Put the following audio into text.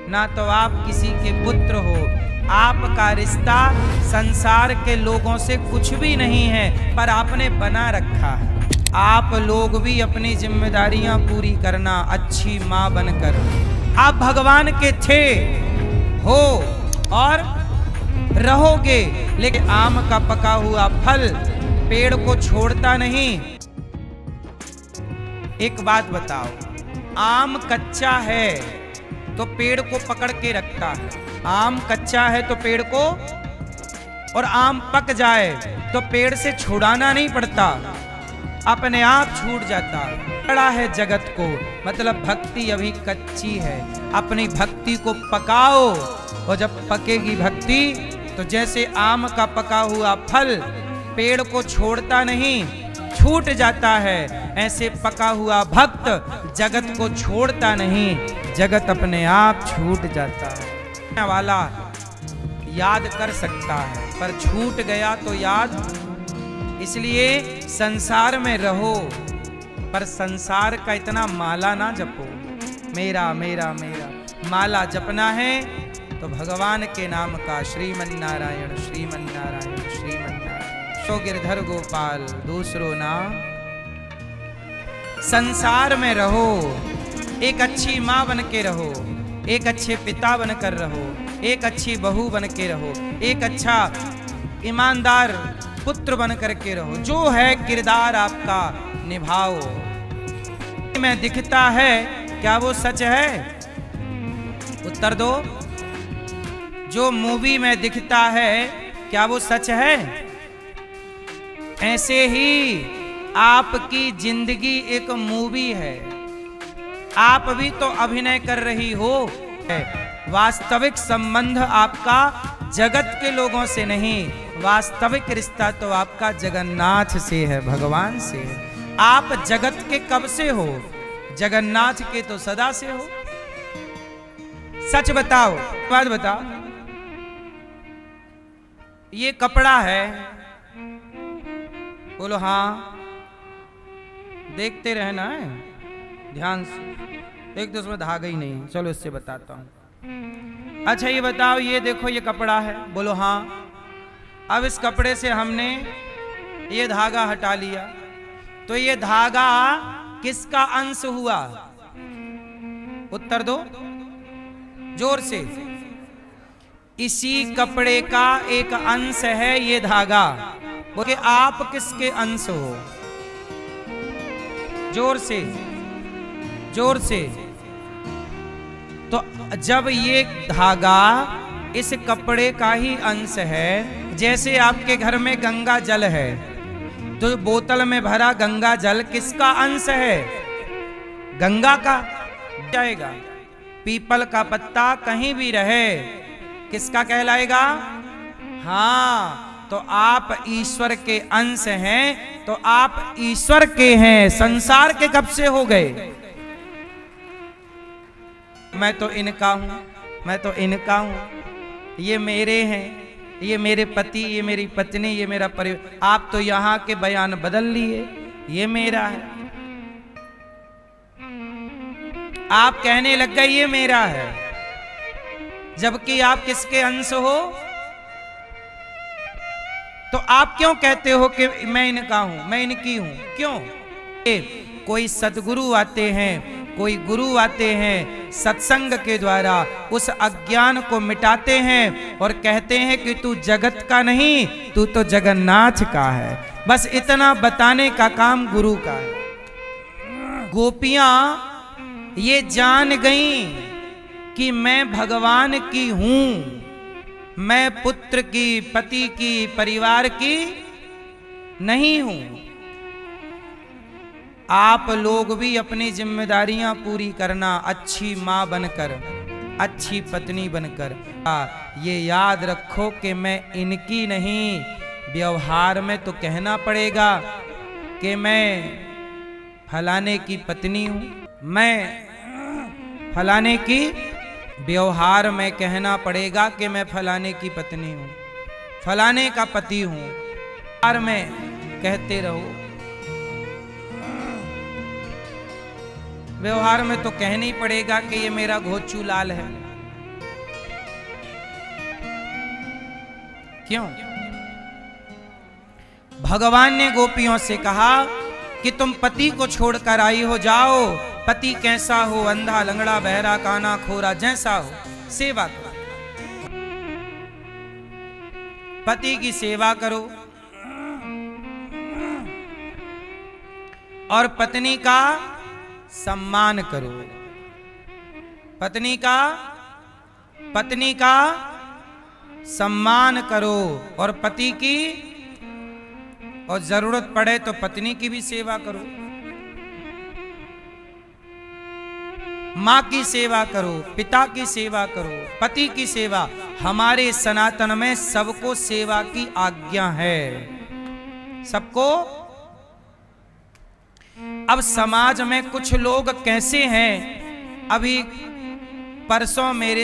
ना तो आप किसी के पुत्र हो। आपका रिश्ता संसार के लोगों से कुछ भी नहीं है, पर आपने बना रखा है। आप लोग भी अपनी जिम्मेदारियां पूरी करना, अच्छी माँ बनकर। आप भगवान के थे, हो और रहोगे, लेकिन आम का पका हुआ फल पेड़ को छोड़ता नहीं। एक बात बताओ, आम कच्चा है तो पेड़ को पकड़ के रखता है। आम कच्चा है तो पेड़ को, और आम पक जाए तो पेड़ से छुड़ाना नहीं पड़ता, अपने आप छूट जाता। बड़ा है जगत को, मतलब भक्ति अभी कच्ची है। अपनी भक्ति को पकाओ, और जब पकेगी भक्ति तो जैसे आम का पका हुआ फल पेड़ को छोड़ता नहीं, छूट जाता है, ऐसे पका हुआ भक्त जगत को छोड़ता नहीं, जगत अपने आप छूट जाता है। वाला याद कर सकता है, पर छूट गया तो याद। इसलिए संसार में रहो, पर संसार का इतना माला ना जपो। मेरा मेरा मेरा माला जपना है तो भगवान के नाम का, श्रीमन्नारायण श्रीमन्नारायण श्रीमन्नारायण, सो गिरधर गोपाल दूसरो नाम। संसार में रहो, एक अच्छी माँ बन के रहो, एक अच्छे पिता बनकर रहो, एक अच्छी बहू बन के रहो, एक अच्छा ईमानदार पुत्र बन करके रहो। जो है किरदार आपका निभाओ। में दिखता है क्या वो सच है? उत्तर दो। जो मूवी में दिखता है क्या वो सच है? ऐसे ही आपकी जिंदगी एक मूवी है, आप भी तो अभिनय कर रही हो। वास्तविक संबंध आपका जगत के लोगों से नहीं, वास्तविक रिश्ता तो आपका जगन्नाथ से है, भगवान से है। आप जगत के कब से हो? जगन्नाथ के तो सदा से हो। सच बताओ, बात बताओ। ये कपड़ा है, बोलो हाँ। देखते रहना है ध्यान से, एक तो उसमें धागा ही नहीं। चलो इससे बताता हूं। अच्छा ये बताओ, ये देखो ये कपड़ा है, बोलो हाँ। अब इस कपड़े से हमने ये धागा हटा लिया, तो ये धागा किसका अंश हुआ? उत्तर दो जोर से। इसी कपड़े का एक अंश है ये धागा। बोले आप किसके अंश हो? जोर से, जोर से। तो जब ये धागा इस कपड़े का ही अंश है, जैसे आपके घर में गंगा जल है, तो बोतल में भरा गंगा जल किसका अंश है? गंगा का जाएगा। पीपल का पत्ता कहीं भी रहे किसका कहलाएगा? हाँ, तो आप ईश्वर के अंश हैं, तो आप ईश्वर के हैं। संसार के कब से हो गए? मैं तो इनका हूं, मैं तो इनका हूं, ये मेरे हैं, ये मेरे पति, ये मेरी पत्नी, ये मेरा परिवार। आप तो यहां के बयान बदल लिए, ये मेरा है। आप कहने लग गए ये मेरा है, जबकि आप किसके अंश हो? तो आप क्यों कहते हो कि मैं इनका हूं, मैं इनकी हूं? क्यों? कोई सद्गुरु आते हैं, कोई गुरु आते हैं, सत्संग के द्वारा उस अज्ञान को मिटाते हैं और कहते हैं कि तू जगत का नहीं, तू तो जगन्नाथ का है। बस इतना बताने का काम गुरु का है। गोपियां ये जान गईं कि मैं भगवान की हूं, मैं पुत्र की, पति की, परिवार की नहीं हूं। आप लोग भी अपनी जिम्मेदारियां पूरी करना, अच्छी माँ बनकर, अच्छी पत्नी बनकर। ये याद रखो कि मैं इनकी नहीं। व्यवहार में तो कहना पड़ेगा कि मैं फलाने की पत्नी हूं, मैं फलाने की। व्यवहार में कहना पड़ेगा कि मैं फलाने की पत्नी हूं, फलाने का पति हूं। व्यवहार में कहते रहो। व्यवहार में तो कहना ही पड़ेगा कि ये मेरा घोचू लाल है, क्यों? भगवान ने गोपियों से कहा कि तुम पति को छोड़कर आई हो, जाओ, पति कैसा हो, अंधा, लंगड़ा, बहरा, काना, खोरा, जैसा हो, सेवा करो, पति की सेवा करो और पत्नी का सम्मान करो। पत्नी का सम्मान करो और पति की, और जरूरत पड़े तो पत्नी की भी सेवा करो, मां की सेवा करो, पिता की सेवा करो, पति की सेवा। हमारे सनातन में सबको सेवा की आज्ञा है, सबको। अब समाज में कुछ लोग कैसे हैं, अभी परसों मेरे